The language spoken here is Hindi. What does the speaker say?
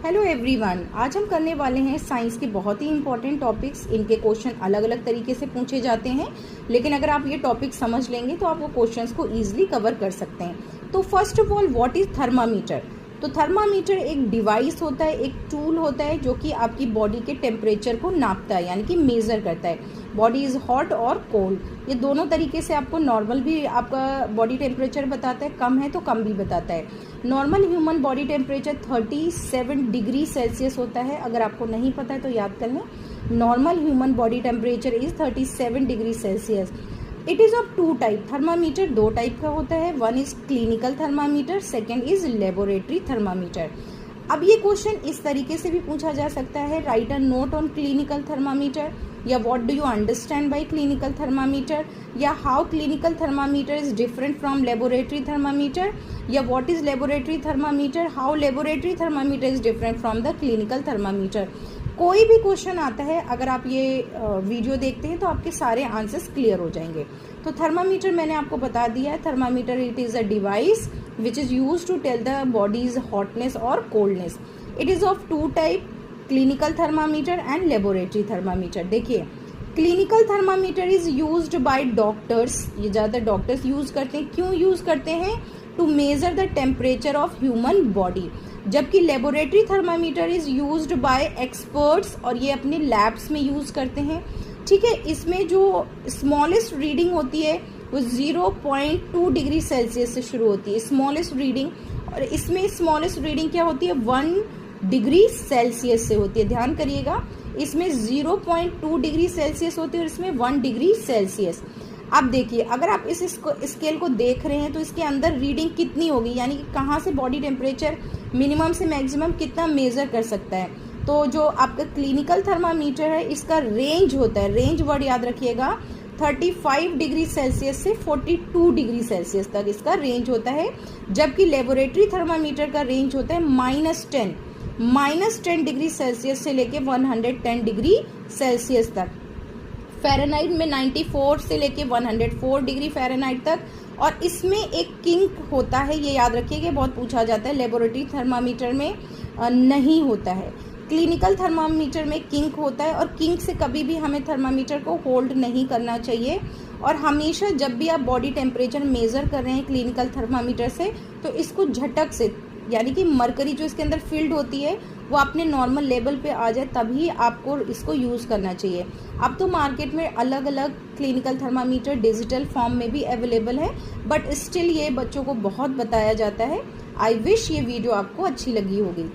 हेलो एवरीवन, आज हम करने वाले हैं साइंस के बहुत ही इंपॉर्टेंट टॉपिक्स। इनके क्वेश्चन अलग अलग तरीके से पूछे जाते हैं, लेकिन अगर आप ये टॉपिक समझ लेंगे तो आप वो क्वेश्चंस को इजीली कवर कर सकते हैं। तो first of all, what is thermometer? तो थर्मामीटर एक डिवाइस होता है, एक टूल होता है जो कि आपकी बॉडी के टेम्परेचर को नापता है, यानी कि मेज़र करता है। बॉडी इज़ हॉट और कोल्ड, ये दोनों तरीके से आपको नॉर्मल भी आपका बॉडी टेम्परेचर बताता है, कम है तो कम भी बताता है। Normal human body temperature 37 degree Celsius होता है। अगर आपको नहीं पता है तो याद कर लें, normal human body temperature is 37 degree Celsius. It is of two type. Thermometer दो टाइप का होता है, one is clinical thermometer, second is laboratory thermometer. अब ये क्वेश्चन इस तरीके से भी पूछा जा सकता है, write a note on clinical thermometer, या what do you understand by clinical thermometer, या how clinical thermometer is different from laboratory thermometer, या what is laboratory thermometer, how laboratory thermometer is different from the clinical thermometer. कोई भी क्वेश्चन आता है, अगर आप ये वीडियो देखते हैं तो आपके सारे आंसर्स क्लियर हो जाएंगे। तो थर्मामीटर मैंने आपको बता दिया है। Thermometer it is a device which is use to tell the body's hotness और coldness. It is of two type, clinical thermometer and laboratory thermometer. देखिए, clinical thermometer is used by doctors, ये ज़्यादातर डॉक्टर्स यूज करते हैं। क्यों यूज करते हैं? To measure the temperature of human body. जबकि laboratory thermometer is used by experts, और ये अपने लैब्स में यूज करते हैं। ठीक है, इसमें जो स्मॉलेस्ट रीडिंग होती है वो 0.2 डिग्री सेल्सियस से शुरू होती है, स्मॉलेस्ट रीडिंग। और इसमें स्मॉलेस्ट रीडिंग क्या होती है? 1 डिग्री सेल्सियस से होती है। ध्यान करिएगा, इसमें 0.2 डिग्री सेल्सियस होती है और इसमें 1 डिग्री सेल्सियस। अब देखिए, अगर आप इस स्केल को देख रहे हैं तो इसके अंदर रीडिंग कितनी होगी, यानी कि कहाँ से बॉडी टेम्परेचर मिनिमम से मैक्सिमम कितना मेजर कर सकता है। तो जो आपका क्लिनिकल थर्मामीटर है, इसका रेंज होता है, रेंज वर्ड याद रखिएगा, 35 डिग्री सेल्सियस से 42 डिग्री सेल्सियस तक इसका रेंज होता है। जबकि लेबोरेटरी थर्मामीटर का रेंज होता है -10 डिग्री सेल्सियस से लेके 110 डिग्री सेल्सियस तक। फ़ारेनहाइट में 94 से लेके 104 डिग्री फ़ारेनहाइट तक। और इसमें एक किंक होता है, ये याद रखिए, बहुत पूछा जाता है। लेबोरेटरी थर्मामीटर में नहीं होता है। क्लिनिकल थर्मामीटर में किंक होता है, और किंक से कभी भी हमें थर्मामीटर को होल्ड नहीं करना चाहिए। और हमेशा जब भी आप बॉडी टेम्परेचर मेज़र कर रहे हैं क्लिनिकल थर्मामीटर से, तो इसको झटक से, यानी कि मरकरी जो इसके अंदर फील्ड होती है वो अपने नॉर्मल लेवल पे आ जाए, तभी आपको इसको यूज़ करना चाहिए। अब तो मार्केट में अलग अलग क्लिनिकल थर्मामीटर डिजिटल फॉर्म में भी अवेलेबल है, बट स्टिल ये बच्चों को बहुत बताया जाता है। आई विश ये वीडियो आपको अच्छी लगी होगी।